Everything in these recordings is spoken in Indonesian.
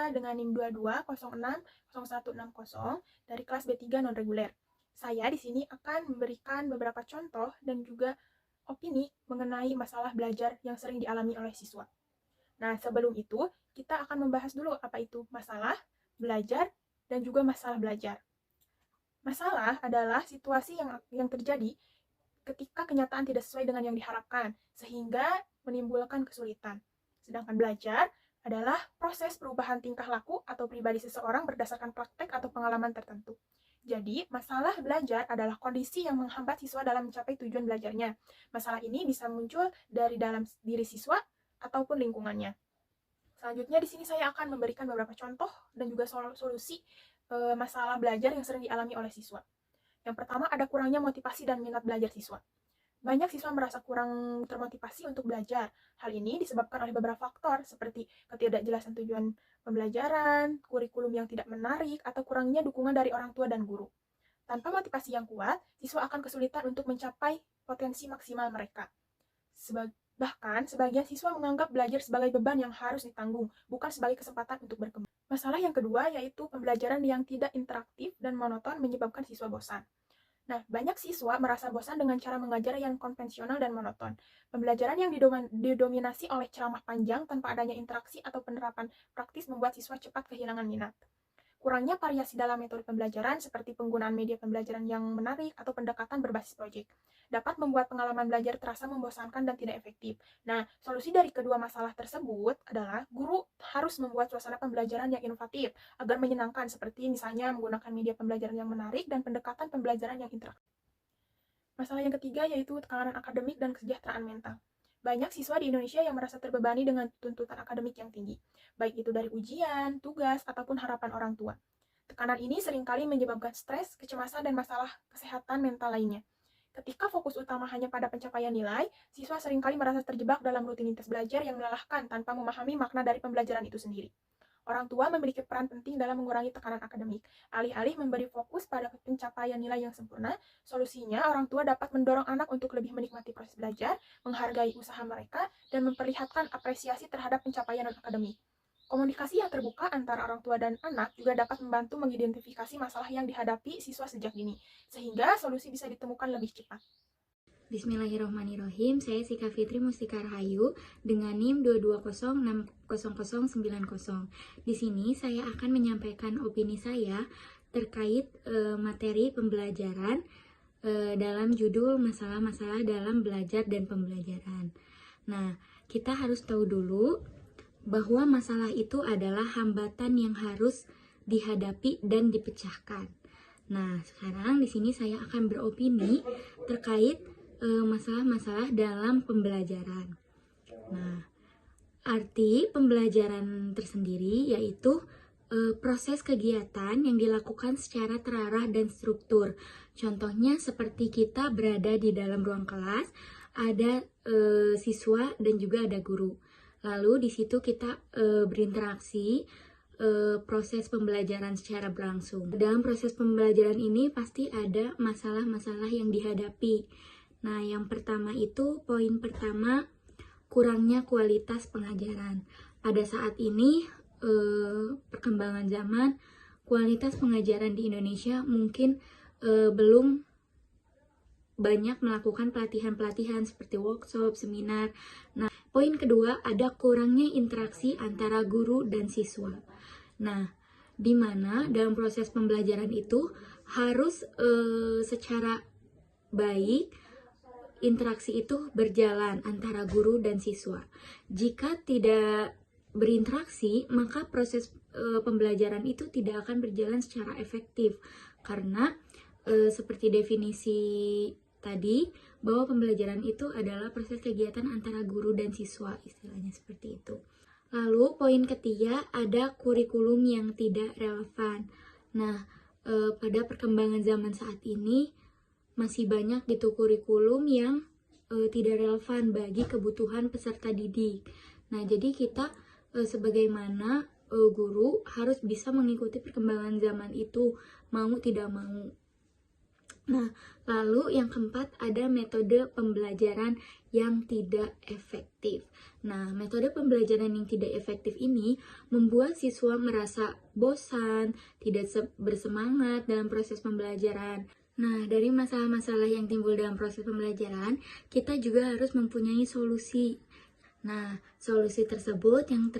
saya dengan NIM 22060160 dari kelas B3 non-reguler. Saya di sini akan memberikan beberapa contoh dan juga opini mengenai masalah belajar yang sering dialami oleh siswa. Nah, sebelum itu, kita akan membahas dulu apa itu masalah, belajar, dan juga masalah belajar. Masalah adalah situasi yang terjadi ketika kenyataan tidak sesuai dengan yang diharapkan, sehingga menimbulkan kesulitan. Sedangkan belajar adalah proses perubahan tingkah laku atau pribadi seseorang berdasarkan praktek atau pengalaman tertentu. Jadi, masalah belajar adalah kondisi yang menghambat siswa dalam mencapai tujuan belajarnya. Masalah ini bisa muncul dari dalam diri siswa ataupun lingkungannya. Selanjutnya di sini saya akan memberikan beberapa contoh dan juga solusi masalah belajar yang sering dialami oleh siswa. Yang pertama, ada kurangnya motivasi dan minat belajar siswa. Banyak siswa merasa kurang termotivasi untuk belajar. Hal ini disebabkan oleh beberapa faktor seperti ketidakjelasan tujuan pembelajaran, kurikulum yang tidak menarik, atau kurangnya dukungan dari orang tua dan guru. Tanpa motivasi yang kuat, siswa akan kesulitan untuk mencapai potensi maksimal mereka. Bahkan, sebagian siswa menganggap belajar sebagai beban yang harus ditanggung, bukan sebagai kesempatan untuk berkembang. Masalah yang kedua yaitu pembelajaran yang tidak interaktif dan monoton menyebabkan siswa bosan. Nah, banyak siswa merasa bosan dengan cara mengajar yang konvensional dan monoton. Pembelajaran yang didominasi oleh ceramah panjang tanpa adanya interaksi atau penerapan praktis membuat siswa cepat kehilangan minat. Kurangnya variasi dalam metode pembelajaran seperti penggunaan media pembelajaran yang menarik atau pendekatan berbasis proyek dapat membuat pengalaman belajar terasa membosankan dan tidak efektif. Nah, solusi dari kedua masalah tersebut adalah guru harus membuat suasana pembelajaran yang inovatif agar menyenangkan, seperti misalnya menggunakan media pembelajaran yang menarik dan pendekatan pembelajaran yang interaktif. Masalah yang ketiga yaitu tekanan akademik dan kesejahteraan mental. Banyak siswa di Indonesia yang merasa terbebani dengan tuntutan akademik yang tinggi, baik itu dari ujian, tugas, ataupun harapan orang tua. Tekanan ini seringkali menyebabkan stres, kecemasan, dan masalah kesehatan mental lainnya. Ketika fokus utama hanya pada pencapaian nilai, siswa seringkali merasa terjebak dalam rutinitas belajar yang melelahkan tanpa memahami makna dari pembelajaran itu sendiri. Orang tua memiliki peran penting dalam mengurangi tekanan akademik. Alih-alih memberi fokus pada pencapaian nilai yang sempurna, solusinya orang tua dapat mendorong anak untuk lebih menikmati proses belajar, menghargai usaha mereka, dan memperlihatkan apresiasi terhadap pencapaian akademik. Komunikasi yang terbuka antara orang tua dan anak juga dapat membantu mengidentifikasi masalah yang dihadapi siswa sejak dini, sehingga solusi bisa ditemukan lebih cepat. Bismillahirrahmanirrahim, saya Sika Fitri Mustika Rahayu dengan NIM 2206090. Di sini saya akan menyampaikan opini saya terkait materi pembelajaran dalam judul masalah-masalah dalam belajar dan pembelajaran. Nah, kita harus tahu dulu bahwa masalah itu adalah hambatan yang harus dihadapi dan dipecahkan. Nah, sekarang di sini saya akan beropini terkait masalah-masalah dalam pembelajaran. Nah, arti pembelajaran tersendiri yaitu proses kegiatan yang dilakukan secara terarah dan struktur. Contohnya seperti kita berada di dalam ruang kelas, ada siswa dan juga ada guru. Lalu di situ kita berinteraksi, proses pembelajaran secara berlangsung. Dalam proses pembelajaran ini pasti ada masalah-masalah yang dihadapi. Nah, yang pertama itu, poin pertama, kurangnya kualitas pengajaran. Pada saat ini, perkembangan zaman, kualitas pengajaran di Indonesia mungkin belum banyak melakukan pelatihan-pelatihan seperti workshop, seminar. Nah, poin kedua, ada kurangnya interaksi antara guru dan siswa. Nah, di mana dalam proses pembelajaran itu harus secara baik, interaksi itu berjalan antara guru dan siswa. Jika tidak berinteraksi, maka proses pembelajaran itu tidak akan berjalan secara efektif. Karena seperti definisi tadi, bahwa pembelajaran itu adalah proses kegiatan antara guru dan siswa, istilahnya seperti itu. Lalu poin ketiga, ada kurikulum yang tidak relevan. Nah, pada perkembangan zaman saat ini, masih banyak gitu kurikulum yang tidak relevan bagi kebutuhan peserta didik. Nah, jadi kita sebagaimana guru harus bisa mengikuti perkembangan zaman itu, mau tidak mau. Nah, lalu yang keempat ada metode pembelajaran yang tidak efektif. Nah, metode pembelajaran yang tidak efektif ini membuat siswa merasa bosan, tidak bersemangat dalam proses pembelajaran. Nah, dari masalah-masalah yang timbul dalam proses pembelajaran, kita juga harus mempunyai solusi. Nah, solusi tersebut yang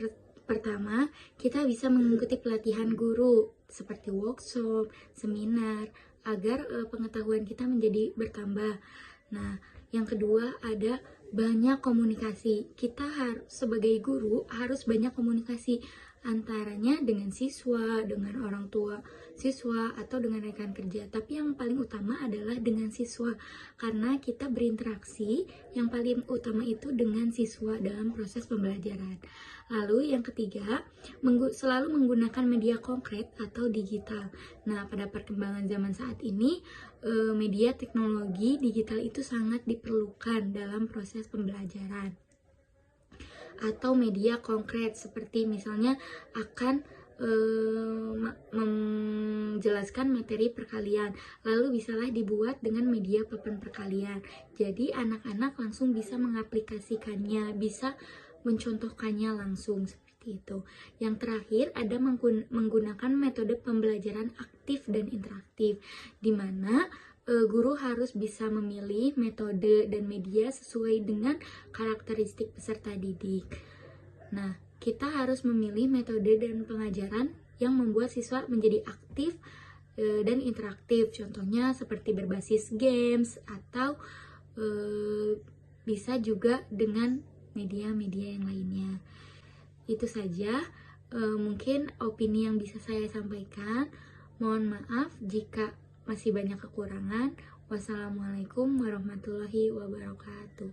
pertama, kita bisa mengikuti pelatihan guru seperti workshop, seminar, agar pengetahuan kita menjadi bertambah. Nah, yang kedua ada banyak komunikasi. Kita harus sebagai guru harus banyak komunikasi antaranya dengan siswa, dengan orang tua siswa, atau dengan rekan kerja. Tapi yang paling utama adalah dengan siswa, karena kita berinteraksi yang paling utama itu dengan siswa dalam proses pembelajaran. Lalu yang ketiga, selalu menggunakan media konkret atau digital. Nah, pada perkembangan zaman saat ini, media teknologi digital itu sangat diperlukan dalam proses pembelajaran. Atau media konkret seperti misalnya akan menjelaskan materi perkalian, lalu bisalah dibuat dengan media papan perkalian. Jadi anak-anak langsung bisa mengaplikasikannya, bisa mencontohkannya langsung seperti itu. Yang terakhir ada menggunakan metode pembelajaran aktif dan interaktif, di mana guru harus bisa memilih metode dan media sesuai dengan karakteristik peserta didik. Nah, kita harus memilih metode dan pengajaran yang membuat siswa menjadi aktif dan interaktif. Contohnya seperti berbasis games atau bisa juga dengan media-media yang lainnya. Itu saja mungkin opini yang bisa saya sampaikan. Mohon maaf jika masih banyak kekurangan. Wassalamualaikum warahmatullahi wabarakatuh.